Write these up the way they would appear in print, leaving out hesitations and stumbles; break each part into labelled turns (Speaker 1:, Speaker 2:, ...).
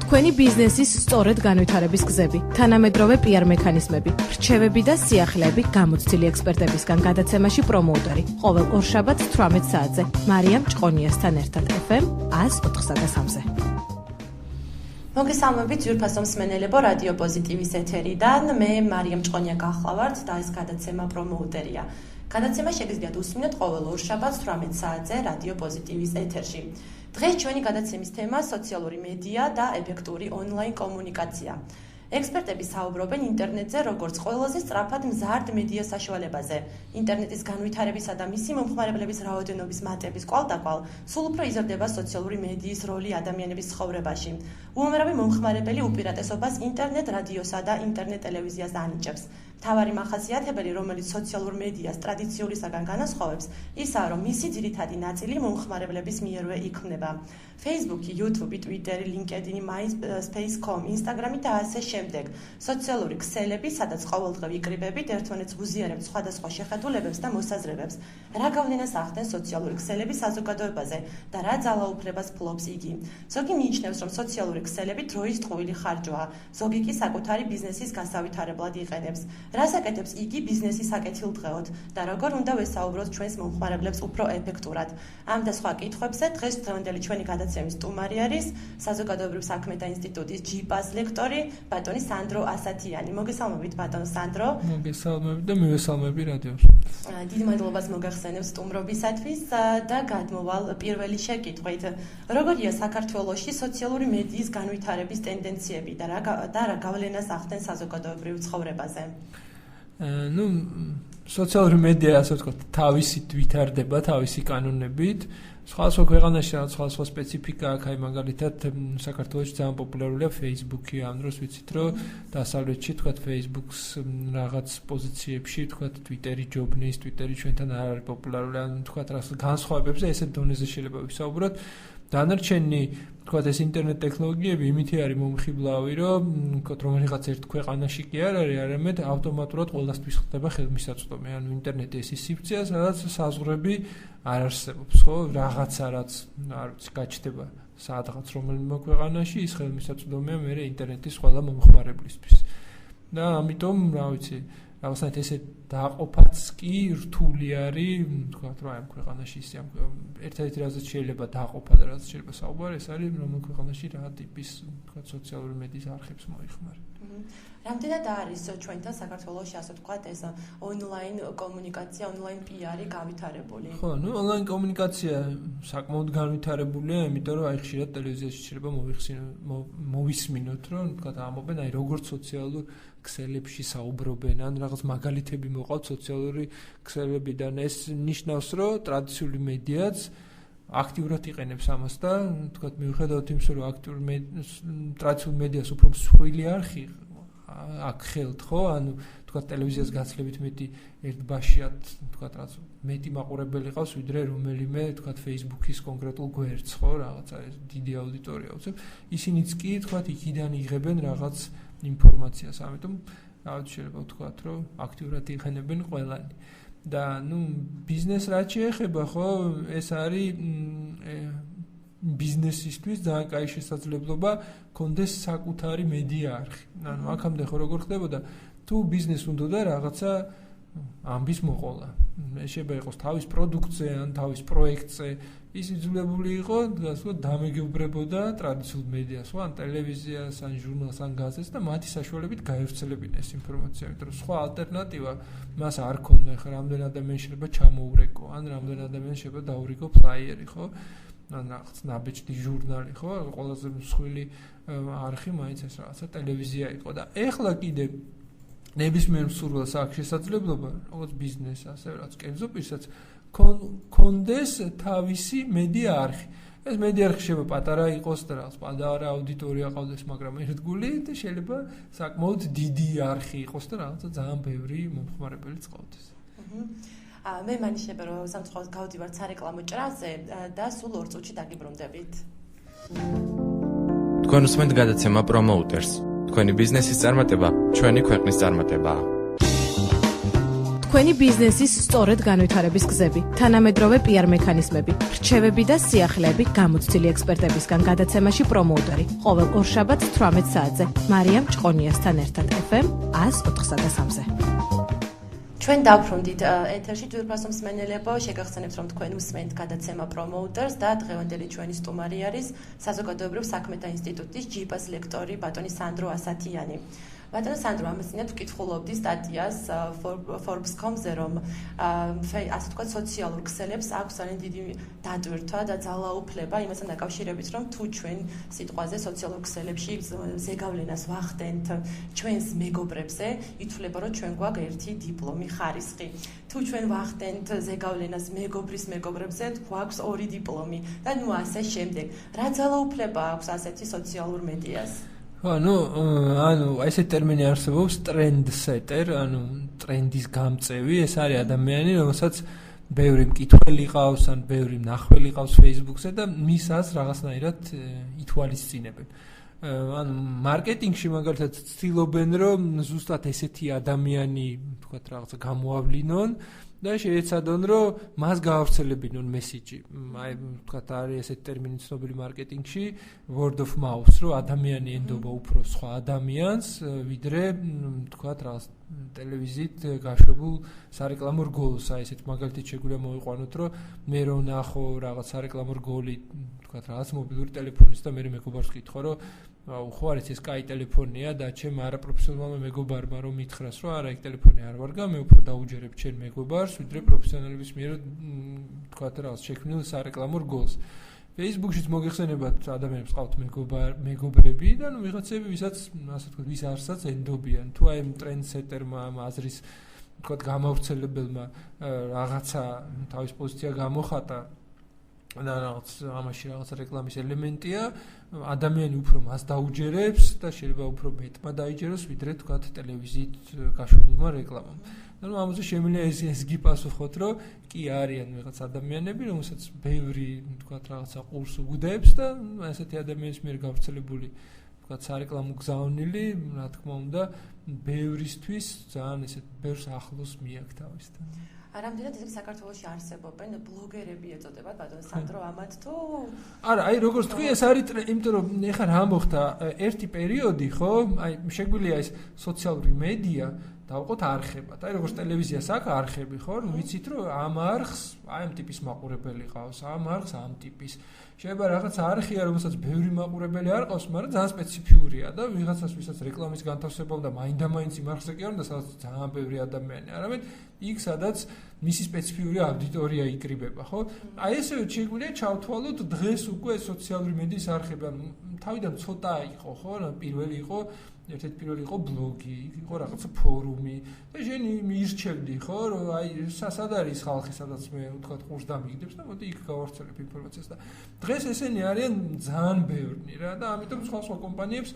Speaker 1: თქვენი ბიზნესის სწორედ განვითარების გზები, თანამედროვე PR მექანიზმები, რჩევები და სიახლეები გამოცდილი ექსპერტებისგან გადაცემაში პრომოუტერი. ყოველ ორშაბათს 18 საათზე მარიამ ჭყონიასთან ერთად FM 104.3-ზე.
Speaker 2: მოგესალმებით ძვირფასო მსმენელებო რადიო პოზიტივის ეთერიდან. მე მარიამ ჭყონია გახლავართ და ეს გადაცემა პრომოუტერია. გადაცემა შეგიძლიათ უსმინოთ ყოველ ორშაბათს 18 საათზე რადიო პოზიტივის ეთერში. დღეს ჩვენი გადაცემის თემა სოციალური მედია და ეფექტური ონლაინ კომუნიკაცია. ექსპერტები საუბრობენ ინტერნეტზე როგორც ყველაზე სწრაფად მზარდ მედია საშუალებაზე. ინტერნეტის განვითარებისა და მისი მომხმარებლების რაოდენობის მატების კვალდაკვალ სულ უფრო იზრდება სოციალური მედიის როლი ადამიანების ცხოვრებაში. უამრავი მომხმარებელი უპირატესობას ინტერნეტ რადიოსა და ინტერნეტ ტელევიზიას ანიჭებს. მთავარი მახასიათებელი, რომელიც სოციალურ მედიას ტრადიციულისაგან განასხვავებს, ისაა, რომ მისი ძირითადი ნაწილი მომხმარებლების მიერვე იქმნება. Facebook, YouTube, Twitter, LinkedIn, MySpace.com, Instagram და ასე შემდეგ. სოციალური ქსელები, სადაც ყოველდღე ვიკრიბებით, ერთმანეთს უზიარებთ სხვადასხვა შეხედულებებს და მოსაზრებებს. რა გავლენას ახდენს სოციალური ქსელები საზოგადოებაზე და რა ძალაუფლებას ფლობს იგი? ზოგი მიიჩნევს, რომ სოციალური ქსელები დროის ტყუილი ხარჯვაა, ზოგი კი საკუთარი ბიზნესის გასავითარებლად იყენებს. რას აკეთებს იგი ბიზნესის საკეთილდღეოდ და როგორ უნდა ვესაუბროთ ჩვენს მომხმარებლებს უფრო ეფექტურად? ამ და სხვა კითხვებზე დღეს დღევანდელი ჩვენი გადაცემის სტუმარი არის საზოგადოებრივ საქმეთა ინსტიტუტის ჯიპას ლექტორი ბატონი სანდრო ასათიანი. მოგესალმებით ბატონო სანდრო.
Speaker 3: მოგესალმებით და მივესალმები რადიოს.
Speaker 2: დიდი მადლობას მოგახსენებ სტუმრობისათვის და გადმოვალ პირველი შეკითხვით. როგორია საქართველოში სოციალური მედიის განვითარების ტენდენციები და რა გავლენას ახდენს საზოგადოებრივ ცხოვრებაზე?
Speaker 3: სოციალური მედია, ასე ვთქვათ, თავისით ვითარდება, თავისი კანონებით. სხვადასხვა ქვეყანაში სხვადასხვა სპეციფიკა აქვს, აი მაგალითად საქართველოში ძალიან პოპულარულია Facebook-ი, ამ დროს ვიცით, რომ დასავლეთში თქვათ Facebook-ს რაღაც პოზიციებში, თქვათ Twitter-ი ჯობნის, Twitter-ი ჩვენთან არ არის პოპულარული, ან თქვათ რაღაც განსხვავებებზე ესეთ დონეზე შეიძლება ვისაუბროთ. დანარჩენი თქვათ ეს ინტერნეტ ტექნოლოგიები იმითი არის მომხიბლავი, რომ რომელიღაც ერთ ქვეყანაში კი არ არის, არამედ ავტომატურად ყველასთვის ხდება ხელმისაწვდომი. ანუ ინტერნეტი ეს სივრცეა, სადაც საზღვრები არ არსებობს, ხო? რაღაცა რაც არ ვიცი, გაჩნდება სადღაც რომელიმე ქვეყანაში, ის ხელმისაწვდომია მე ინტერნეტის ყველა მომხმარებლისთვის. და ამიტომ, რა ვიცი, რაღაცნაირად ესე დააყოფაც კი რთული არის, თქვათ, რომ ამ ქვეყანაში ისე ერთ-ერთი რაზეც შეიძლება დააყოფა და რაც შეიძლება საუბარი, ეს არის რომელ ქვეყანაში რა ტიპის, თქვათ, სოციალური მედიის არხებს მოიხმარ.
Speaker 2: რამდენად არის ჩვენთან საქართველოში, ასე ვთქვათ, ეს ონლაინ კომუნიკაცია, ონლაინ PR-ი განვითარებული?
Speaker 3: ხო, ონლაინ კომუნიკაცია საკმაოდ განვითარებულია, იმიტომ რომ აი ხშირად ტელევიზიაში შეიძლება მოვისმინოთ, რომ თქვათ, ამობენ აი როგორც სოციალურ ქსელებში საუბრობენ, ან რაღაც მაგალითები მოყავთ სოციალური ქსელებიდან. ეს ნიშნავს, რომ ტრადიციული მედიაც აქტიურად იყენებს ამას და თქვათ, მიუხედავად იმისა, რომ ტრადიციულ მედიას უფრო მსხვილი არხი აქვს ხელთ, ხო? ანუ თქვათ, ტელევიზიას გაცლებით მეტი ერთბაშიათ, თქვათ, რაც მეტი მაყურებელი ყავს, ვიდრე რომელიმე, თქვათ, Facebook-ის კონკრეტულ გვერდს, ხო? რაღაცა ეს დიდი აუდიტორია უწევს. ისინიც კი, თქვათ, იქიდან იღებენ რაღაც ინფორმაციას, ამიტომ რაღაც შეიძლება ვთქვათ, რომ აქტიურად იყენებენ ყველანი. და ბიზნეს რაც შეეხება, ხო, ეს არის ბიზნესისთვის ძალიან კაი შესაძლებლობა კონდეს საკუთარი მედია არხი. ანუ აქამდე ხო როგორ ხდებოდა, თუ ბიზნეს უნდა რაღაცა ამბის მოყოლა. შეიძლება იყოს თავის პროდუქტზე ან თავის პროექტზე, ის იძულებული იყო, დამეგებრებოდა ტრადიციულ მედიას, ან ტელევიზიას, ან ჟურნალს, ან გაზეთს და მათი საშუალებით გაევრცელებინა ეს ინფორმაცია, იმიტომ რომ სხვა ალტერნატივა მას არ ქონდა. ხა რამდენ ადამიანს შეიძლება ჩამოურეკო, ან რამდენ ადამიანს შეიძლება დაურიგო ფლაიერი, ხო? ან რაღაც ნაბეჭდი ჟურნალი, ხო? ყველაზე მსხვილი არხი მაინც ეს რაღაცა ტელევიზია იყო და ეხლა კიდე ნებისმიერ მსურველს აქვს შესაძლებლობა, როგორც ბიზნესს, ასე რაც კერძო პირსაც კონდეს თავისი მედია არხი. ეს მედია არხი შეიძლება პატარა იყოს და რაღაც პატარა აუდიტორია ყავდეს, მაგრამ ერთგული და შეიძლება საკმაოდ დიდი არხი იყოს და რაღაცა ძალიან ბევრი მომხმარებელი წყავდეს.
Speaker 2: მე მანიშნება, რომ სამწუხაროდ გავდივართ სარეკლამო ჭრაზე და სულ 2 წუთში დაგიბრუნდებით.
Speaker 4: თქვენ უსმენთ გადაცემა პრომოუტერს. თქვენი ბიზნესის წარმატება ჩვენი ქვეყნის წარმატებაა.
Speaker 1: თქვენი ბიზნესის სწორედ განვითარების გზები, თანამედროვე PR მექანიზმები, რჩევები და სიახლეები გამოცდილი ექსპერტებისგან გადაცემაში პრომოუტერი. ყოველ ორშაბათს 18 საათზე მარიამ ჭყონიასთან ერთად FM 104.3-ზე.
Speaker 2: ჩვენ დავბრუნდით ეთერში ჯგუფასო მსმენელებო, შეგახსენებთ რომ თქვენ უსმენთ გადაცემა პრომოუტერს და დღევანდელი ჩვენი სტუმარი არის საზოგადოებრივ საქმეთა ინსტიტუტის ჯიპას ლექტორი ბატონი სანდრო ასათიანი. ბატონო სანდრო, ამასინათ ვკითხულობდი სტატიას Forbes.com-ზე, რომ ასე თქვა სოციალურ ქსელებს აქვს ძალიან დიდი დატვირთვა და ძალაუფლება იმასთან დაკავშირებით, რომ თუ ჩვენ სიტყვაზე სოციალურ ქსელებში ზეგავლენას ვახდენთ ჩვენს მეგობრებზე, ითვლება რომ ჩვენ გვაქვს ერთი დიპლომი ხარისხი. თუ ჩვენ ვახდენთ ზეგავლენას მეგობრის მეგობრებზე, გვაქვს ორი დიპლომი და ნუ ასე შემდეგ. რა ძალაუფლება აქვს ასეთი სოციალურ მედიას?
Speaker 3: ანუ ესეთი ტერმინი არსებობს ტრენდსეტერ, ანუ ტრენდის გამწევი, ეს არის ადამიანი, რომელსაც ბევრი მკითხველი ყავს, ან ბევრი მნახველი ყავს Facebook-ზე და მისას რაღაცნაირად ითვალისწინებენ. ანუ მარკეტინგში მაგალითად ცდილობენ, რომ ზუსტად ესეთი ადამიანი, თქვათ რაღაცა გამოავლინონ და შეეცადონ, რომ მას გაავრცელებინონ მესიჯი. აი, თქვათ არის ესეთი ტერმინი ცნობილი მარკეტინგში, word of mouth, რომ ადამიანი ენდობა უფრო სხვა ადამიანს, ვიდრე თქვათ რაღაც ტელევიზიით გაშვებულ სარეკლამო რგოლს. აი, ესეთ მაგალითად შეგვიძლია მოვიყვანოთ, რომ მე რო ნახო რაღაც სარეკლამო რგოლი, თქვათ რაღაც მობილური ტელეფონის და მე მეგობარს ვკითხო, რომ ხო არის ეს კაი ტელეფონია და ჩემ არაპროფესიონალმა მეგობარმა რომ მითხრას, რომ არა, ეგ ტელეფონი არ ვარგა, მე უფრო დაუჯერებ ჩემ მეგობარს, ვიდრე პროფესიონალების მიერ თქვათ რაღაც შექმნილ სარეკლამო რგოლს. Facebook-შიც მოგეხსენებათ, ადამიანებს ყავთ მეგობრები და ნუ ვიღაცები, ვისაც ასე თქვათ, ვის არსაც ენდობიან. თუ აი ტრენდსეტერმა აზრის თქვათ გამავრცელებელმა რაღაცა თავის პოზიცია გამოხატა და რაღაც ამაში რაღაც რეკლამის ელემენტია, ადამიანი უფრო მას დაუჯერებს და შეიძლება უფრო მეტმა დაიჯეროს, ვიდრე თქვათ ტელევიზიით გაშვებულმა რეკლამამ. ანუ ამაზე შემიძლია ეს გიპასუხოთ, რომ კი არიან ვიღაც ადამიანები, რომელსაც ბევრი თქვათ რაღაცა ყურს უგდებს და ესეთი ადამიანის მიერ გავრცელებული თქვათ სარეკლამო გზავნილი, რა თქმა უნდა, ბევრისთვის ძალიან ესეთ ბევრს ახლოს მიაქთავისთან.
Speaker 2: არამდენად ისე საქართველოში არსებობენ ბლოგერები ეწოდებათ ბატონო სანდრო ამათ თუ
Speaker 3: არა, აი როგორც თქვი, ეს არის, იმიტომ რომ ეხლა რა მოხდა, ერთი პერიოდი, ხო? აი შეგვიძლია ეს სოციალური მედია დავყოთ არხებად. აი როგორც ტელევიზიას აქვს არხები, ხო? ვიცით რომ ამ არხს აი ამ ტიპის მაყურებელი ყავს, ამ არხს ამ ტიპის. შეიძლება რაღაც არხია, რომელსაც ბევრი მაყურებელი არ ყავს, მაგრამ ძალიან სპეციფიურია და ვიღაცას ვისაც რეკლამის განთავსება უნდა მაინდა-მაინც იმ არხზე კი არ უნდა, სადაც ძალიან ბევრი ადამიანი. არამედ იქ სადაც მისი სპეციფიური აუდიტორია იკრიბება, ხო? აი ესე შეგვიძლია ჩავთვალოთ დღეს უკვე სოციალური მედიის არხები, ანუ თავიდან ცოტა იყო, ხო? პირველი იყო ერთ-ერთი პირველი იყო ბლოგი, იყო რაღაცა ფორუმი და შენ მირჩევდი, ხო, რომ აი სად არის ხალხი, სადაც მე ვთქვათ ყურს დამიგდებს და მოდი იქ გავავრცელებ ინფორმაციას და დღეს ესენი არიან ძალიან ბევრი რა და ამიტომ სხვა კომპანიებს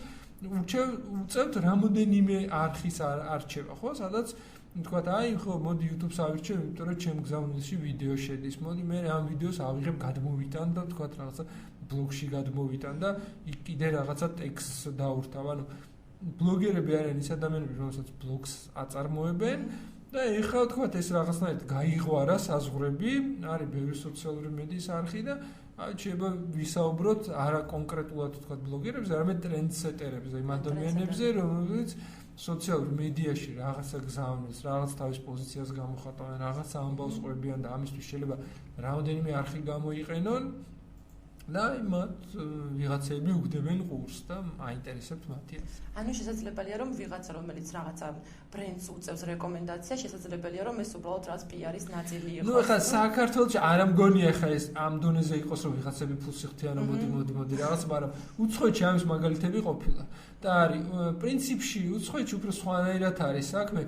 Speaker 3: უწევთ რამოდენიმე არხის არჩევა, ხო, სადაც ვთქვათ აი ხო მოდი YouTube-ს ავირჩევ, იმიტომ რომ ჩემ გზავნილში ვიდეო შედის, მოდი მე ამ ვიდეოს ავიღებ გადმოვიტან და ვთქვათ რაღაცა ბლოგში გადმოვიტან და იქ კიდე რაღაცა ტექსტს დავურთავ, ანუ ბლოგერები არიან ის ადამიანები, რომელსაც ბლოგს აწარმოებენ და ეხლა თქვათ ეს რაღაცნაირად გაიღვარა საზღვრები, არის ბევრი სოციალური მედიის არხი და შეიძლება ვისაუბროთ არა კონკრეტულად თქვათ ბლოგერებზე, არამედ ტრენდსეტერებზე, იმ ადამიანებზე, რომლებიც სოციალურ მედიაში რაღაცა გზავნილს, რაღაც თავის პოზიციას გამოხატავენ, რაღაც ამბავს ყვებიან და ამისთვის შეიძლება რამოდენიმე არხი გამოიყენონ და მათ ვიღაცები უგდებენ ყურს და აინტერესებთ მათი.
Speaker 2: ანუ შესაძლებელია რომ ვიღაცა რომელიც რაღაცა ბრენდს უწევს რეკომენდაცია, შესაძლებელია რომ ეს უბრალოდ რაც PR-ის ნაწილი იყოს.
Speaker 3: ნუ ახლა საქართველოში არ ამგონია ხა ეს ამ დონეზე იყოს რომ ვიღაცები ფულს იხდიან მოდი რაღაც, მაგრამ უცხოეთში ამის მაგალითები ყოფილა. და არის პრინციპში უცხოეთში უფრო სხვანაირად არის საქმე.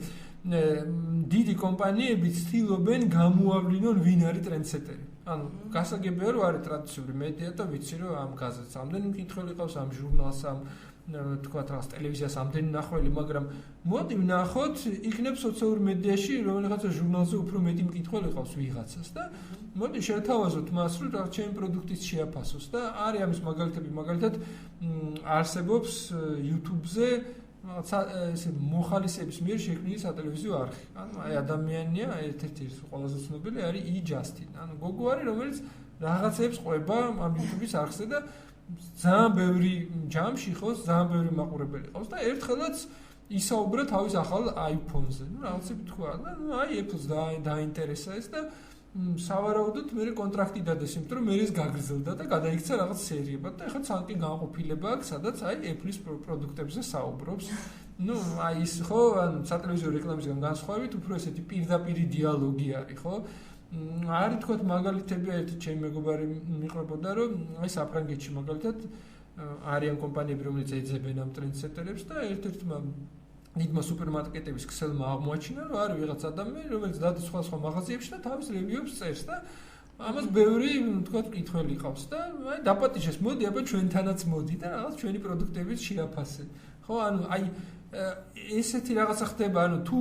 Speaker 3: დიდი კომპანიები ცდილობენ გამოავლინონ ვინ არის ტრენდსეტერი. ანუ გასაგებია რომ არის ტრადიციული მედია და ვიცი რომ ამ გაზეთს ამდენი მკითხველი ყავს, ამ ჟურნალს, ამ თქვათ რაღაც ტელევიზიას ამდენი ნახველი, მაგრამ მოდი ვნახოთ, იქნებ სოციალურ მედიაში რომელიღაცა ჟურნალზე უფრო მეტი მკითხველი ყავს ვიღაცას და მოდი შევთავაზოთ მას, რომ რაღაც ჩემი პროდუქტიც შეაფასოს და არის ამის მაგალითები, მაგალითად არსებობს YouTube-ზე ესე მოხალისეების მიერ შექმნილი სატელევიზიო არხი. ანუ აი ადამიანია, ერთ-ერთი ყველაზე ცნობილი არის E-Justin. ანუ გოგო არის, რომელიც რაღაცებს ყვება ამ YouTube-ის არხზე და ძალიან ბევრი ჯამში ხოს, ძალიან ბევრი მაყურებელი ყავს და ერთხელაც ისაუბრა თავის ახალ iPhone-ზე. ნუ რაღაცები თქვა და აი Apple-ს დაინტერესა ეს და სავარაუდოდ მე კონტრაქტი დადეს, იმიტომ რომ მე ეს გაგრძელდა და გადაიქცა რაღაც სერიებად და ეხლა ცალკე განყოფილება აქვს, სადაც აი Apple-ის პროდუქტებზე საუბრობს. ნუ აი ის ხო, ან სატელევიზიო რეკლამისგან განსხვავებით, უფრო ესეთი პირდაპირი დიალოგი არის, ხო? არის თქვა მაგალითები ერთი ჩემი მეგობარი მიყვებოდა, რომ აი საფრანგეთში მაგალითად არიან კომპანიები, რომელიც ეძებენ ამ ტრენდსეტერებს და ერთ-ერთმა დიდმა სუპერმარკეტების ქსელმა აღმოაჩინა, რომ არის ვიღაც ადამიანი, რომელიც დადის სხვა მაღაზიებში და თავის რევიუებს წერს და ამას ბევრი, თქვა, მკითხველი ყავს და აი დაპატიჟეს, მოდი აბა ჩვენთანაც მოდი და რაღაც ჩვენი პროდუქტებით შეაფასე. ხო, ანუ აი ესეთი რაღაცა ხდება, ანუ თუ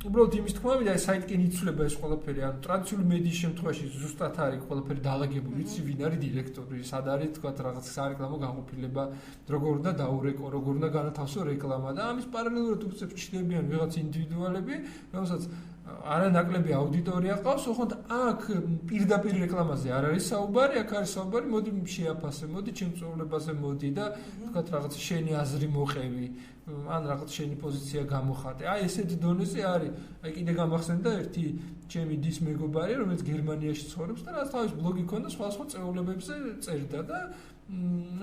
Speaker 3: უბრალოდ იმის თქმა მინდა, აი საიტკენ იცვლება ეს ყველაფერი, ანუ ტრადიციული მედიის შემთხვევაში ზუსტად არის ყველაფერი დაალაგებული, იცი ვინ არის დირექტორი, სად არის თქვა რაღაც სარეკლამო განყოფილება, როგორ უნდა დაურეკო, როგორ უნდა განათავსო რეკლამა და ამის პარალელურად უცებ ჩნდებიან ვიღაც ინდივიდუალები, რომელსაც არანაკლები აუდიტორია ყავს, ოღონდ აქ პირდაპირ რეკლამაზე არ არის საუბარი, აქ არის საუბარი, მოდი შეაფასე, მოდი ჩემწულებაზე მოდი და თქვა რაღაც შენი აზრი მოყევი, ან რაღაც შენი პოზიცია გამოხატე. აი ესეთ დონეზე არის. აი კიდე გამახსენდა ერთი ჩემი დის მეგობარი, რომელიც გერმანიაში ცხოვრობს და რაც თავის ბლოგი ქონდა სხვა წეულებებზე წერდა და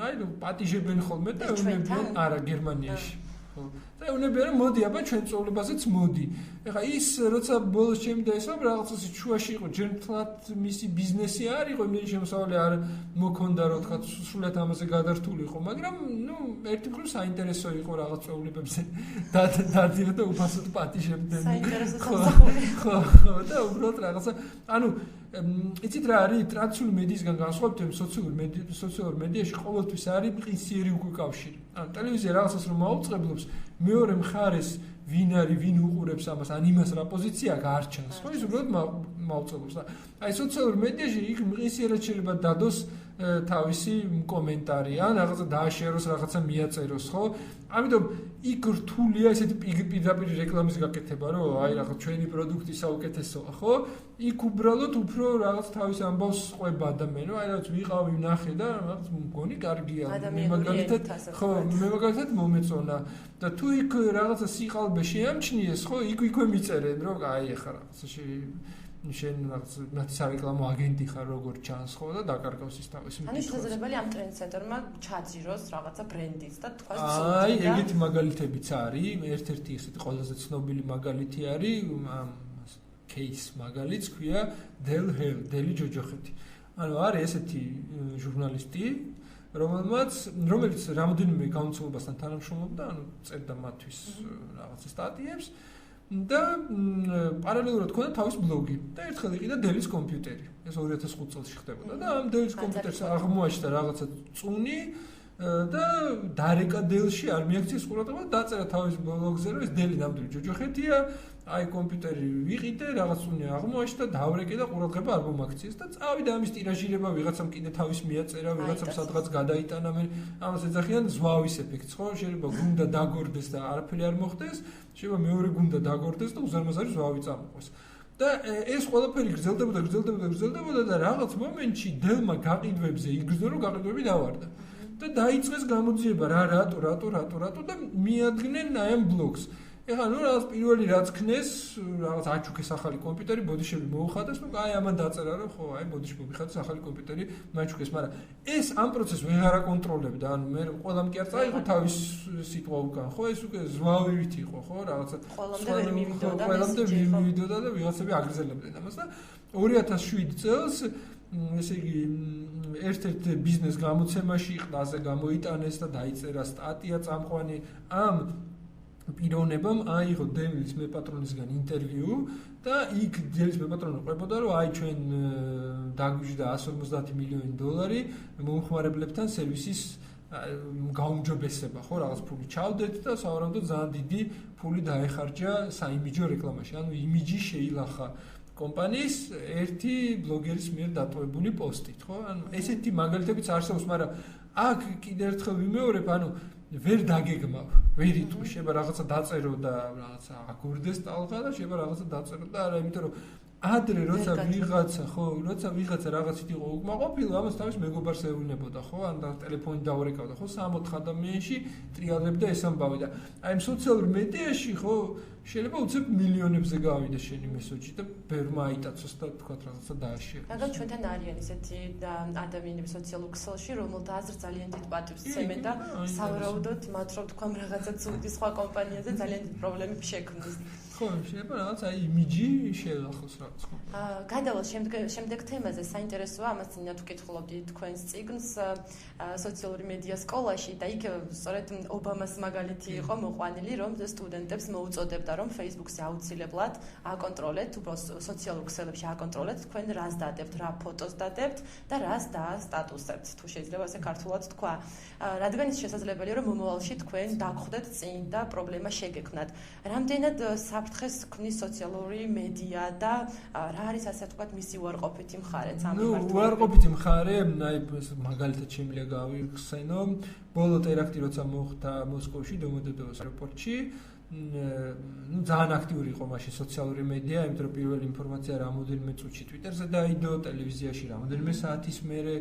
Speaker 3: აი პატიჟებენ ხოლმე და ეუბნებიან არა გერმანიაში. და ეუბნებიან მოდი აბა ჩვენ წეულებაზეც მოდი. ეხლა ის როცა ბოლოს ჩემი და ესა რაღაცა შუაში იყო, ჯერმთლად მისი ბიზნესი არ იყო, მე შემოსავალი არ მოქონდა რომ თქვა სულად ამაზე გადართული იყო, მაგრამ ნუ ერთი მხრივ საინტერესო იყო რაღაც წეულებებზე დადიოდა და უფასოდ პატიჟებდნენ.
Speaker 2: საინტერესო სამსახური.
Speaker 3: ხო, და უბრალოდ რაღაცა, ანუ იცით რა არის ტრადიციული მედიისგან განსხვავებით სოციალურ მედიაში ყოველთვის არის მყისიერი უკავშირი. ანუ ტელევიზია რაღაცას რომ მაუწყებლობს, მეორე მხარეს ვინ არის, ვინ უყურებს ამას, ან იმას რა პოზიცია გაარჩენს. ხო, ის უბრალოდ მაუწყებლობს და აი სოციალურ მედიაში იქ მყისიერად შეიძლება დადოს თავისი კომენტარი, ან რაღაცა დააშეროს, რაღაცა მიაწეროს, ხო? ამიტომ იქ რთულია ესეთი პირდაპირ რეკლამის გაკეთება, რომ აი რაღაც ჩვენი პროდუქტი საუკეთესოა, ხო? იქ უბრალოდ უფრო რაღაც თავის ამბავს ყვება ადამიანი, რომ აი რაღაც ვიყავი, ვნახე და რაღაც მგონი კარგია. მე მაგალითად მომეწონა და თუ იქ რაღაცა სიყალბე შეამჩნიეს, ხო? იქვე მიწერენ, რომ აი ახლა რაღაცა შენ რაღაც მათი სარეკლამო აგენტი ხარ როგორ ჩანს ხო და დაკარგავს ის თავის მიტკიცებას.
Speaker 2: ანუ შესაძლებელია ამ ტრენდსეტერმა ჩაძიროს რაღაცა ბრენდის და თქვას
Speaker 3: აი ეგეთი მაგალითებიც არის. ერთ-ერთი ესეთი ყველაზე ცნობილი მაგალითი არის ამ кейს მაგალითს ქვია დელი ჯოჯოხეთი. ანუ არის ესეთი ჟურნალისტი რომელიც რამოდენიმე გამოცემასთან თანამშრომლობდა, ანუ წერდა მათთვის რაღაც სტატიებს და პარალელურად ქონდა თავის ბლოგი და ერთხელ იყიდა დელის კომპიუტერი. ეს 2005 წელს ხდებოდა და ამ დელის კომპიუტერს აღმოაჩნდა რაღაცა წუნი და დარეკა დელში არ მიაქცეს ყურადღება და დაწერა თავის ბლოგზე რომ ეს დელი ნამდვილი ჯოჯოხეთია, აი კომპიუტერი ვიყიდე, რაღაც წუნი აღმოაჩნდა, დავრეკე და ყურადღება არ მომაქციეს და წავიდა ამის ტირაჟირება, ვიღაცამ კიდე თავის მიაწერა, ვიღაცამ სადღაც გადაიტანა, მე ამას ეძახიან ზვავის ეფექტს, ხო? შეიძლება გუნდა დაგორდეს და არაფერი არ მოხდეს, შეიძლება მეორე გუნდა დაგორდეს და უზარმაზარი ზვავი წამოყვეს. და ეს ყველაფერი გრძელდებოდა და რაღაც მომენტში დელმა გაყიდვებზე იგრძნო რომ გაყიდვები დავარდა. და დაიწყეს გამოძიება რატო და მიადგნენ აი ამ ბლოგს. ეხლა ნუ რაღაც პირველი რაც ქნეს, რაღაც აჩუქეს ახალი კომპიუტერი, ბოდიშები მოუხადეს, ნუ აი ამან დაწერა რომ ხო, აი ბოდიში მოგიხადოს ახალი კომპიუტერი, მაჩუქეს, მაგრამ ეს ამ პროცესს ვეღარ აკონტროლებდა, ანუ მე ყველამ კი არ წაიღო თავის სიტყვა უკან, ხო, ეს უკვე ზვავივით იყო, ხო, რაღაცა
Speaker 2: ყველამდე ვერ
Speaker 3: მივიდოდა და ვიღაცები აგრძელებდნენ ამას და 2007 წელს ესე იგი ერთ-ერთ ბიზნეს გამოცემაში ყდაზე გამოიტანეს და დაიწერა სტატია წამყვანი ამ პიროვნებამ აიღო დელის მეპატრონისგან ინტერვიუ და იქ დელის მეპატრონი ყვებოდა რომ აი ჩვენ დაგვიჟდა 150 მილიონი დოლარი მომხმარებლებთან სერვისის გაუმჯობესება, ხო, რაღაც ფული ჩავდეთ და სავარაუდოდ ძალიან დიდი ფული დაეხარჯა საიმიჯო რეკლამაში, ანუ იმიჯი შეილახა კომპანიის ერთი ბლოგერის მიერ დატოვებული პოსტით, ხო? ანუ ესეთი მაგალითებიც არსებობს, მაგრამ აქ კიდევ ერთხელ ვიმეორებ, ანუ ვერ დაგეგმავ, ვერ იტყვი, შეიძლება რაღაცა დაწერო და რაღაცა აგურდეს ტალღა და შეიძლება რაღაცა დაწერო და არა, იმიტომ რომ ადრე როცა ვიღაცა რაღაცით იყო უკმაყოფილო, ამას თავის მეგობარს ეუბნებოდა, ხო? ან ტელეფონი დაურეკავდა, ხო? 3-4 ადამიანში ტრიალებდა ეს ამბავი და აი სოციალურ მედიაში, ხო, შეიძლება უცებ მილიონებზე გავიდა შენი მესოჯი და ბევრმა აიტაცოს და თქვა რაღაცა დააშიაროს.
Speaker 2: მაგრამ ჩვენთან არიან ისეთი ადამიანები სოციალურ ქსელში, რომელთა აზრს ძალიან დიდ პატივს სცემენ და სავარაუდოდ მათ რომ თქვამ რაღაცა ცუდი სხვა კომპანიაზე ძალიან დიდ პრობლემები შექმნის.
Speaker 3: ხო, შეიძლება რაღაც აი იმიჯი შეელახოს რაღაც.
Speaker 2: გადავალ შემდეგ თემაზე, საინტერესოა, ამას წინათ ვკითხულობდი თქვენს წიგნს სოციალური მედია სკოლაში და იქ სწორედ ობამას მაგალითი იყო მოყვანილი, რომ სტუდენტებს მოუწოდებდა, რომ Facebook-ზე აუცილებლად აკონტროლეთ, უბრალოდ სოციალურ ქსელებში აკონტროლეთ, თქვენ რას დადებთ, რა ფოტოს დადებთ და რას დაასტატუსებთ, თუ შეიძლება ასე ქართულად თქვა. რადგან ის შესაძლებელია, რომ მომავალში თქვენ დაგხვდეთ წინ და პრობლემა შეგექმნათ. რამდენად საფრთხეს ქმნის სოციალური მედია და რა არის ასე ვთქვათ მისი უარყოფითი მხარეც ამ მიმართულებით?
Speaker 3: უარყოფითი მხარე, აი მაგალითად შემიძლია გავიხსენო, ბოლო ტერაქტი როცა მოხდა მოსკოვში, დომოდედოვოს აეროპორტში, ძალიან აქტიური იყო მაშინ სოციალური მედია, იმიტომ რომ პირველი ინფორმაცია რამოდენიმე წუთში Twitter-ზე დაიდო, ტელევიზიაში რამოდენიმე საათის მერე,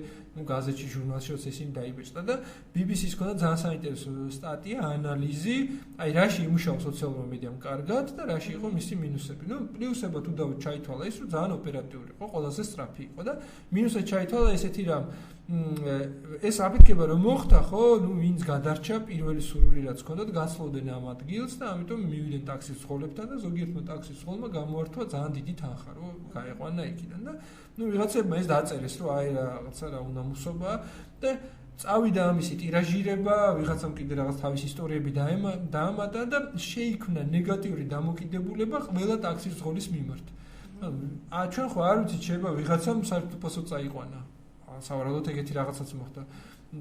Speaker 3: გაზეთში, ჟურნალში ისინი დაიბეჭდა და BBC-ს ჰქონდა ძალიან საინტერესო სტატია, ანალიზი, აი რაში იმუშავა სოციალურ მედიამ კარგად და რაში იყო მისი მინუსები. პლუსებად უდავოდ ჩაითვალა ის, რომ ძალიან ოპერატიული იყო, ყველაზე სწრაფი იყო და მინუსად ჩაითვალა ესეთი რამ ეს აფეთქება რომ მოხდა, ხო, ვინც გადარჩა პირველი სურვილი რაც ჰქონდათ, გაცლოდნენ ამ ადგილს და ამიტომ მივიდნენ ტაქსის ცხოვლებთან და ზოგიერთმა ტაქსის ცხოველმა გამოართვა ძალიან დიდი თანხა, რომ გაეყვანა იქიდან და ვიღაცებმა ეს დაწერეს, რომ აი რაღაცა რა უნამუსობაა და წავიდა ამისი ტირაჟირება, ვიღაცამ კიდე რაღაც თავის ისტორიები დაამატა და შეიქმნა ნეგატიური დამოკიდებულება ყველა ტაქსის ცხოვლის მიმართ. ჩვენ ხო არ ვიცით, შეიძლება ვიღაცამ საერთოდ პასუხი წაიყვანა. სავარაუდოდ ეგეთი რაღაცაც მოხდა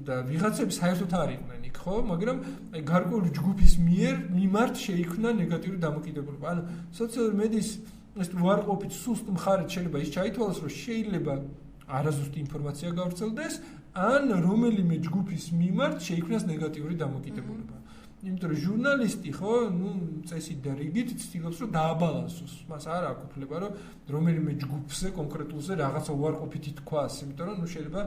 Speaker 3: და ვიღაცები საერთოდ არ იყვნენ იქ, ხო? მაგრამ აი გარკვეული ჯგუფის მიმართ შეიქმნა ნეგატიური დამოკიდებულება. ანუ სოციალური მედიის ეს უარყოფით სუსტ მხარეთ შეიძლება ის ჩაითვალოს, რომ შეიძლება არაზუსტი ინფორმაცია გავრცელდეს, ან რომელიმე ჯგუფის მიმართ შეიქმნას ნეგატიური დამოკიდებულება. იმიტომ რომ ჟურნალისტი, ხო, წესით და რიგით ცდილობს, რომ დააბალანსოს. მას არ აქვს უფლება, რომ რომელიმე ჯგუფზე კონკრეტულზე რაღაცა უარყოფითი თქვას, იმიტომ რომ შეიძლება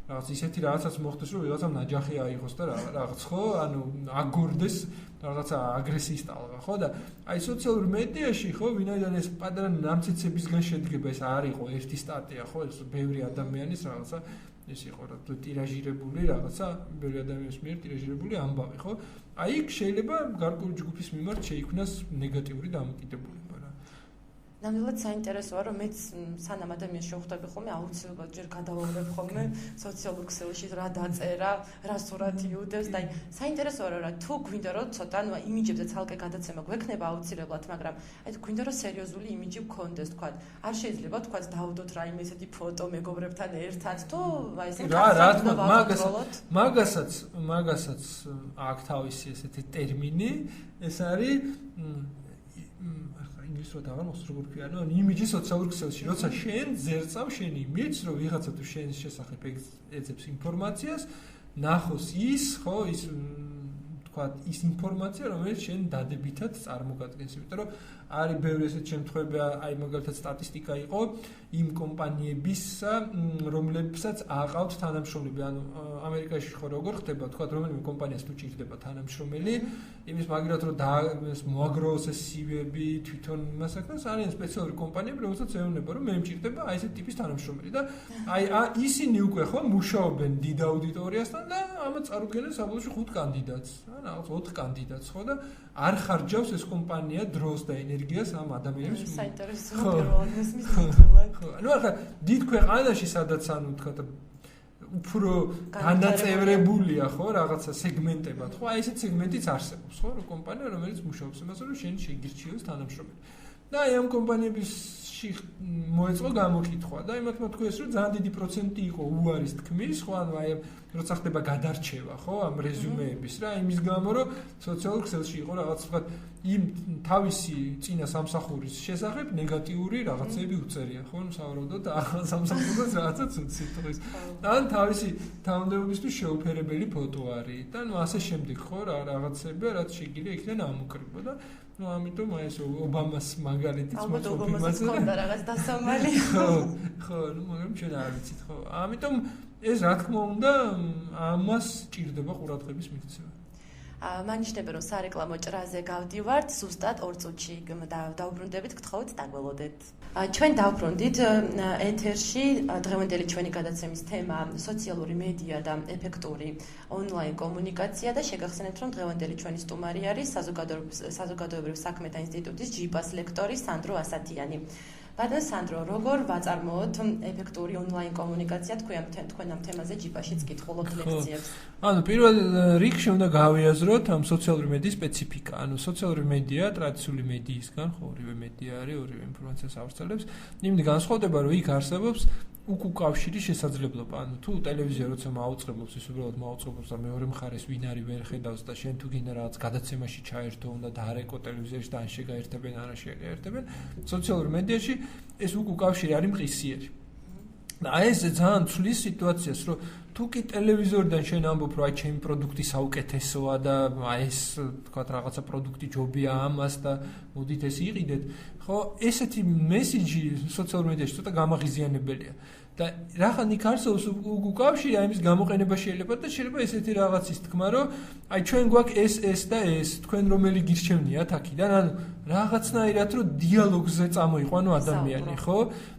Speaker 3: რაღაც ისეთი რაღაცაც მოხდეს, რომ ვიღაცამ ნაჯახი აიღოს და რაღაც, ხო, ანუ აგორდეს რაღაცა აგრესიის ტალღა, ხო და აი სოციალურ მედიაში, ხო, ვინაიდან ეს პატარა ნამცეცებისგან შედგება, ეს არ იყო ერთი სტატია, ხო, ეს ბევრი ადამიანის რაღაცა ეს იყო რა ტირაჟირებული რაღაცა ბევრი ადამიანის მიერ ტირაჟირებული ამბავი, ხო? აი იქ შეიძლება გარკვეული ჯგუფის მიმართ შეიქმნას ნეგატიური დამოკიდებულება რა.
Speaker 2: ნამდვილად საინტერესოა, რომ მეც სანამ ადამიანს შევხვდები ხოლმე, აუცილებლად ჯერ გადავაურებ ხოლმე სოციალურ ქსელში რა დაწერა, რა სურათი უდევს და აი საინტერესოა რა თუ გვინდა რომ ცოტა ანუ იმიჯებზე ცალკე გადაცემა გვექნება აუცილებლად, მაგრამ აი თუ გვინდა რომ სერიოზული იმიჯი გქონდეს, თქვა, არ შეიძლება თქვა დავუდოთ რაიმე ესეთი ფოტო მეგობრებთან ერთად, თუ აი ესე
Speaker 3: რა მაგასაც აქ თავისი ესეთი ტერმინი, ეს არის ინგლისურად აღარ მოხსოვს როგორ ქვია, ანუ იმიჯი სოციალურ ქსელში, როცა შენ ზერწავ შენ იმიჯს, რომ ვიღაცა თუ შენის შესახებ ეძებს ინფორმაციას, ნახოს ის, ხო, ის თქვა ის ინფორმაცია, რომელიც შენ დადებითად წარმოგადგენს, იმიტომ რომ არის ბევრი ესეთი შემთხვევები, აი მაგალითად სტატისტიკა იყო იმ კომპანიებისა, რომლებსაც აყავთ თანამშრომლები, ანუ ამერიკაში ხო როგორ ხდება, თქვა რომელიმე კომპანიას თუ ჭირდება თანამშრომელი, იმის მაგალითად რომ მოაგროვოს ეს CV-ები თვითონ მასაკას, არიან სპეციალური კომპანიები, რომელსაც ეუბნება, რომ მე მჭირდება აი ესეთი ტიპის თანამშრომელი და აი ისინი უკვე ხო მუშაობენ დიდ აუდიტორიასთან და ამათ წარუდგენენ საბოლოოში 5 კანდიდატს, რაღაც 4 კანდიდატს, ხო და არ ხარჯავს ეს კომპანია დროს და ენერგიას ამ ადამიანებს.
Speaker 2: საინტერესოა პირველად მესმის ნამდვილად.
Speaker 3: ხო, ანუ ახლა დიდ ქვეყანაში სადაც ანუ თქვა უფრო განაწევრებულია, ხო, რაღაცა სეგმენტებად, ხო, აი ესეთ სეგმენტიც არსებობს, ხო, რომ კომპანია რომელიც მუშაობს იმაზე, რომ შენ შეგირჩიოს თანამშრომელი. და აი ამ კომპანიებში მოეწყო გამოკითხვა და იმათ თქვეს, რომ ძალიან დიდი პროცენტი იყო უარის თქმის, ხო, ანუ აი როცა ხდება გადარჩევა, ხო, ამ რეზუმეების რა, იმის გამო რომ სოციალურ ქსელში იყო რაღაც ვთქვათ იმ თავისი წინა სამსახურის შესახებ ნეგატიური რაღაცები უწერია, ხო, სავარაუდოდ ახალ სამსახურს რაღაცა ცუდ-სიტყვის. ან თავისი თანამდებობისთვის შეუფერებელი ფოტო არის და ნუ ასე შემდეგ, ხო, რაღაცები რაც შეგვიძლია იქიდან ამოკრიბო და ნუ ამიტომ აი ეს ობამას მაგალითიც
Speaker 2: მოწმობ ხონდა რაღაც დასამალი.
Speaker 3: ხო, ნუ მაგრამ ჩვენ არ ვიცით, ხო. ამიტომ ეს რა თქმა უნდა ამას ჭირდება ყურადღების მიქცევა.
Speaker 2: მანიშნები რომ სარეკლამო ჭრაზე გავდივართ, ზუსტად 2 წუთში დავბრუნდებით, გთხოვთ დაგველოდეთ. ჩვენ დავბრუნდით ეთერში დღევანდელი ჩვენი გადაცემის თემა სოციალური მედია და ეფექტური ონლაინ კომუნიკაცია და შეგახსენებთ რომ დღევანდელი ჩვენი სტუმარი არის საზოგადოებრივ საქმეთა ინსტიტუტის ჯიპას ლექტორი სანდრო ასათიანი. ბატონო სანდრო, როგორ ვაწარმოოთ ეფექტური ონლაინ კომუნიკაცია თქვენ ამ თემაზე ჯიპაშიც კითხულობთ ლექციებს?
Speaker 3: ანუ პირველ რიგში უნდა გავიაზროთ ამ სოციალური მედიის სპეციფიკა. ანუ სოციალური მედია ტრადიციული მედიისგან, ხო, ორივე მედია არის, ორივე ინფორმაციას ავრცელებს. იმით განსხვავდება, რომ იქ არსებობს უკავშირი შესაძლებლობა. ანუ თუ ტელევიზია როცა მაუწყებობს, ის უბრალოდ მაუწყებობს და მეორე მხარეს ვინ არის ვერ ხედავს და შენ თუ გინდა რაღაც გადაცემაში ჩაერთო, უნდა დაარეკო ტელევიზიაში და ან შეგაერთებენ, ან არ შეგაერთებენ. სოციალურ მედიაში ეს უკავშირი არის მყისიერი. და აი ეს ძალიან ცვლის სიტუაციას, რომ თუ კი ტელევიზორიდან შენ ამბობ, რომ აი ჩემი პროდუქტი საუკეთესოა და აი ეს თქვათ რაღაცა პროდუქტი ჯობია ამას და მოდით ეს იყიდეთ, ხო, ესეთი მესიჯი სოციალურ მედიაში ცოტა გამაღიზიანებელია. და რახან იქ არსებობს უკავშირი აი იმის გამოყენება შეიძლება და შეიძლება ესეთი რაღაცის თქმა, რომ აი ჩვენ გვაქვს ეს და ეს, თქვენ რომელი გირჩევნიათ აქიდან, ანუ რაღაცნაირად რომ დიალოგზე წამოიყო ანუ ადამიანი, ხო?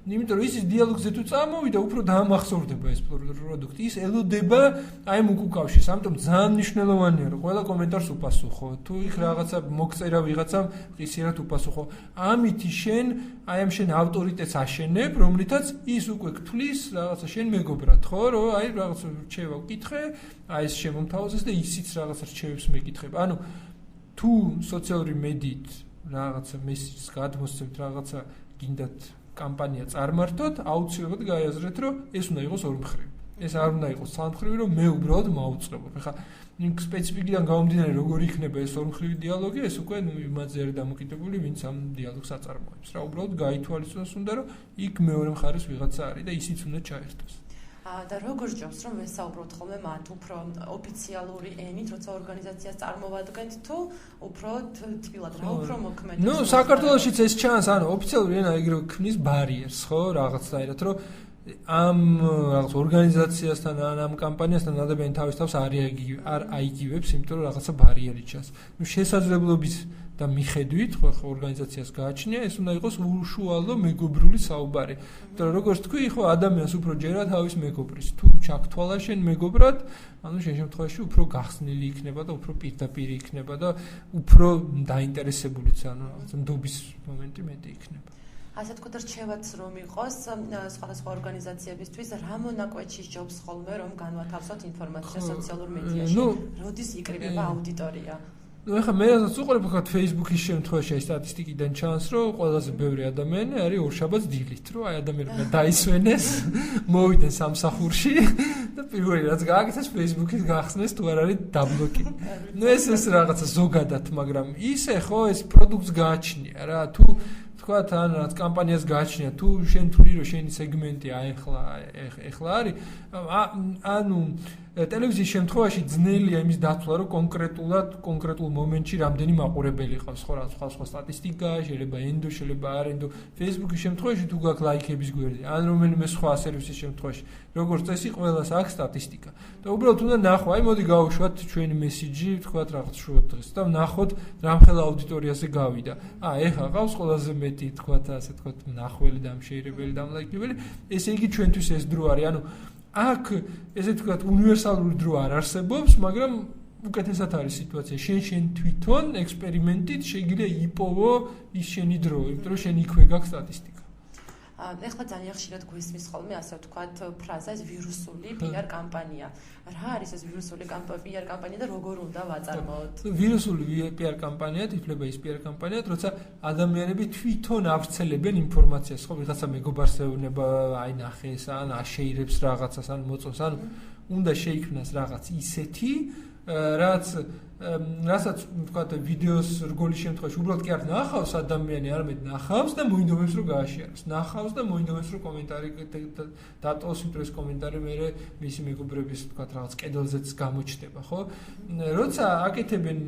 Speaker 3: იმიტომ რომ ის დიალოგზე თუ წამოვიდა, უფრო დაამახსოვრდება ეს პროდუქტი, ის ელოდება აი ამ უკავშირს. ამიტომ ძალიან მნიშვნელოვანია რომ ყველა კომენტარს უპასუხო. თუ იქ რაღაცა მოგწერა ვიღაცამ, ყისიერად უპასუხო. ამითი შენ აი ამ შენ ავტორიტეტს აშენებ, რომლითაც ის უკვე გთვლის რაღაცა შენ მეგობრად, ხო? რომ აი რაღაცა რჩევა ვკითხე, აი ეს შემომთავაზეს და ისიც რაღაცა რჩევებს მეკითხებ. ანუ თუ სოციალური მედიით რაღაცა მესიჯს გადმოსცემთ, რაღაცა გინდათ კამპანია წარმართოთ, აუცილებლად გაიაზრეთ, რომ ეს უნდა იყოს ორმხრივი. ეს არ უნდა იყოს სამმხრივი, რომ მე უბრალოდ მაუწყებობ. ეხლა იმ სპეციფიკიდან გამომდინარე, როგორ იქნება ეს ორმხრივი დიალოგი, ეს უკვე იმაზე არის დამოკიდებული, ვინც ამ დიალოგს აწარმოებს. რა უბრალოდ გაითვალისწინოს უნდა, რომ იქ მეორე მხარეს ვიღაცა არის და ისიც უნდა ჩაერთოს.
Speaker 2: და როგორ ჯობს რომ ვესაუბროთ ხოლმე მათ უფრო ოფიციალური ენით, როცა ორგანიზაციას წარმოვადგენთ თუ უფრო თბილად რა უფრო მოქმედებს?
Speaker 3: ნუ საქართველოშიც ეს ჩანს, ანუ ოფიციალური ენა ეგრევე ქმნის ბარიერს, ხო, რაღაცნაირად, რომ ამ რაღაც ორგანიზაციასთან ან ამ კამპანიასთან ადამიანი თავის თავს არ აიგივებს, იმიტომ რომ რაღაცა ბარიერი ჩანს. ნუ შესაძლებლობის და მიხედვით, ხო, ორგანიზაციას გააჩნია, ეს უნდა იყოს უშუალო მეგობრული საუბარი. იმიტომ რომ როგორც თქვი, ხო, ადამიანს უფრო ჯერა თავის მეგობრის. თუ ჩაქთვალა შენ მეგობრად, ანუ შენ შემთხვევაში უფრო გახსნილი იქნება და უფრო პირდაპირ იქნება და უფრო დაინტერესებულიც, ანუ რაღაცა ნდობის მომენტი მეტი იქნება.
Speaker 2: ასე თქვა რჩევაც რომ იყოს სხვადასხვა ორგანიზაციებისთვის რა მონაკვეთში ჯობს ხოლმე რომ განვათავსოთ ინფორმაცია სოციალურ მედიაში. როდის იკრიბება აუდიტორია?
Speaker 3: ნუ ეხლა მე რასაც უყურებ ხა Facebook-ის შემთხვევაში აი სტატისტიკიდან ჩანს, რომ ყველაზე ბევრი ადამიანი არის ორშაბათს დილით, რომ აი ადამიანებმა დაისვენეს, მოვიდნენ სამსახურში და პირველი რაც გააკეთეს Facebook-ის გახსნეს თუ არ არის დაბლოკი. ნუ ეს რაღაცა ზოგადად, მაგრამ ისე ხო ეს პროდუქტს გააჩნია რა, თუ თქვათ ან რაც კამპანიას გააჩნია, თუ შენ თვლი რომ შენი სეგმენტი აი ეხლა არის, ანუ ტელევიზიის შემთხვევაში ძნელია იმის დათვლა, რომ კონკრეტულ მომენტში რამდენი მაყურებელი ყავს, ხო, რა სხვა სტატისტიკა, შეიძლება ენდო, შეიძლება არ ენდო. Facebook-ის შემთხვევაში თუ გაქვს ლაიქების გვერდი, ან რომელიმე სხვა სერვისის შემთხვევაში, როგორც წესი, ყველას აქვს სტატისტიკა. და უბრალოდ უნდა ნახო, აი მოდი გავუშვათ ჩვენი მესიჯი, თქვათ რაღაც შუად დღეს და ნახოთ რამხელა აუდიტორიაზე გავიდა. ეხლა ყავს ყველაზე მეტი, თქვათ ასე თქვათ, მნახველი და ამშეირებელი და ამლაიქებელი, ესე იგი ჩვენთვის ეს დრო არის, ანუ აქ ესე თქვათ უნივერსალური დრო არ არსებობს, მაგრამ უკეთესად არის სიტუაცია. შენ თვითონ ექსპერიმენტით შეიძლება იპოვო ის შენი დრო, იმიტომ რომ შენ იქვე გაქვს სტატისტიკა.
Speaker 2: ეხლა ძალიან ხშირად გვისმის ხოლმე ასე ვთქვათ ფრაზა ეს ვირუსული PR კამპანია. რა არის ეს ვირუსული PR კამპანია და როგორ უნდა ვაწარმოოთ?
Speaker 3: ვირუსული PR კამპანია ითვლება ის PR კამპანია, როცა ადამიანები თვითონ ავრცელებენ ინფორმაციას, ხო, ვიღაცა მეგობარს ეუბნება, აი ნახე ეს, ან აშეირებს რაღაცას, ან მოწონს, ან უნდა შეიქმნას რაღაც ისეთი რასაც ვთქვათ ვიდეოს რგოლის შემთხვევაში უბრალოდ კი არ ნახავს ადამიანი, არამედ ნახავს და მოინდომებს რომ გააშიაროს. ნახავს და მოინდომებს რომ კომენტარი დატოვოს, იმიტომ ეს კომენტარი მე მისი მეგობრების ვთქვათ რაღაც კედელზეც გამოჩნდება, ხო? როცა აკეთებენ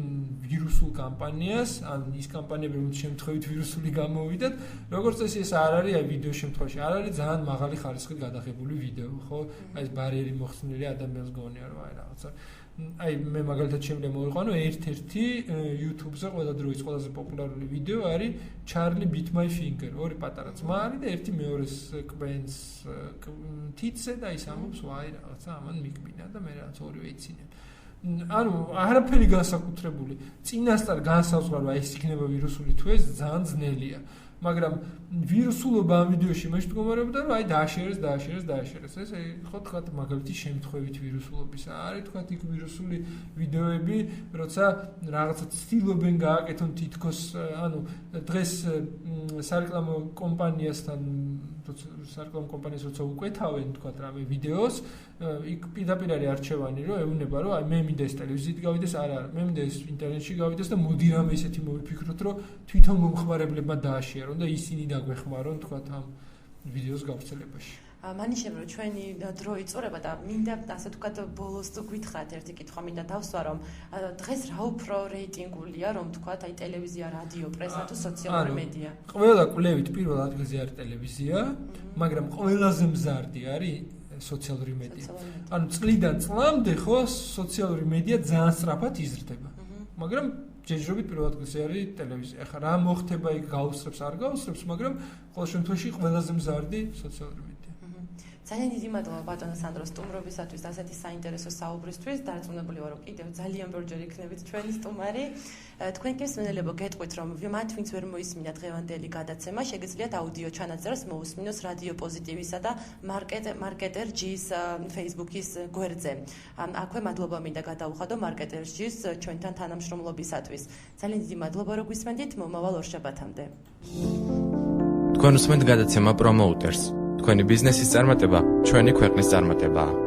Speaker 3: ვირუსულ კამპანიას, ან ის კამპანიები რომელიც შემთხვევით ვირუსული გამოვიდათ, როგორც წესი ეს არ არის აი ვიდეოს შემთხვევაში, არ არის ძალიან მაღალი ხარისხით გადაღებული ვიდეო, ხო? აი ეს ბარიერი მოხსნილი ადამიანს გონია რომ აი რაღაცა აი მე მაგალითად შემიძლია მოვიყვანო ერთ-ერთი YouTube-ზე ყველა დროის ყველაზე პოპულარული ვიდეო არის Charlie Bit My Finger, ორი პატარა ძმა არის და ერთი მეორეს კვენს თითზე და ის ამბობს ვაი რაღაცა ამან მიკბინა და მე რაღაც ორივე იცინებ. ანუ არაფერი განსაკუთრებული. წინასწარ განსაზღვრა რომ აი ეს იქნება ვირუსული თუ ეს ძალიან ძნელია. მაგრამ ვირუსულობა ამ ვიდეოში იმაში მდგომარეობდა რომ აი დააშერეს ეს ხო თქვა მაგალითი შემთხვევით ვირუსულობისა არის თქვა იქ ვირუსული ვიდეოები როცა რაღაცა ცდილობენ გააკეთონ თითქოს ანუ დღეს სარეკლამო კომპანიასთან როცა უკვეთავენ თქვა რამე ვიდეოს იქ პირდაპირ არის არჩევანი რომ ეუბნება რომ აი მე მინდა ეს ტელევიზიით გავიდეს არა მე მინდა ეს ინტერნეტში გავიდეს და მოდი რამე ისეთი მოვიფიქროთ რომ თვითონ მომხმარებლებმა დააშერონ და ისინი დაგვეხმარონ თქვა ამ ვიდეოს გავრცელებაში.
Speaker 2: მანიშნებ რომ ჩვენი დრო იწურება და მინდა ასე ვთქვათ ბოლოს თუ გითხრათ ერთი კითხვა მინდა დავსვა რომ დღეს რა უფრო რეიტინგულია რომ ვთქვათ აი ტელევიზია, რადიო, პრესა თუ სოციალური მედია.
Speaker 3: ყველა კვლევით პირველ ადგილზე არის ტელევიზია, მაგრამ ყველაზე მზარდი არის სოციალური მედია. ანუ წლიდან წლამდე ხო სოციალური მედია ძალიან სწრაფად იზრდება. მაგრამ ჯერჯერობით პირველ ადგილზე არის ტელევიზია. ახლა რა მოხდება იქ გაუსწრებს არ გაუსწრებს, მაგრამ ყოველ შემთხვევაში ყველაზე მზარდი სოციალური მედია.
Speaker 2: ძალიან დიდი მადლობა ბატონო სანდრო სტუმრობისათვის და ასეთი საინტერესო საუბრისთვის. დარწმუნებული ვარ რომ კიდევ ძალიან ბევრჯერ იქნებით ჩვენი სტუმარი. თქვენ კი მსმენელებო გეტყვით რომ მათ ვინც ვერ მოისმინა დღევანდელი გადაცემა შეგიძლიათ აუდიო ჩანაწერს მოусმინოს რადიო პოზიტივისა და მარკეტერ ჯის Facebook-ის გვერდზე. აქვე მადლობა მინდა გადაუხადო მარკეტერ ჯის ჩვენთან თანამშრომლობისათვის. ძალიან დიდი მადლობა რომ გვისმენდით მომავალ ორშაბათამდე.
Speaker 4: თქვენ უსმენთ გადაცემა პრომოუტერს. თქვენი ბიზნესის წარმატება ჩვენი ქვეყნის წარმატებაა.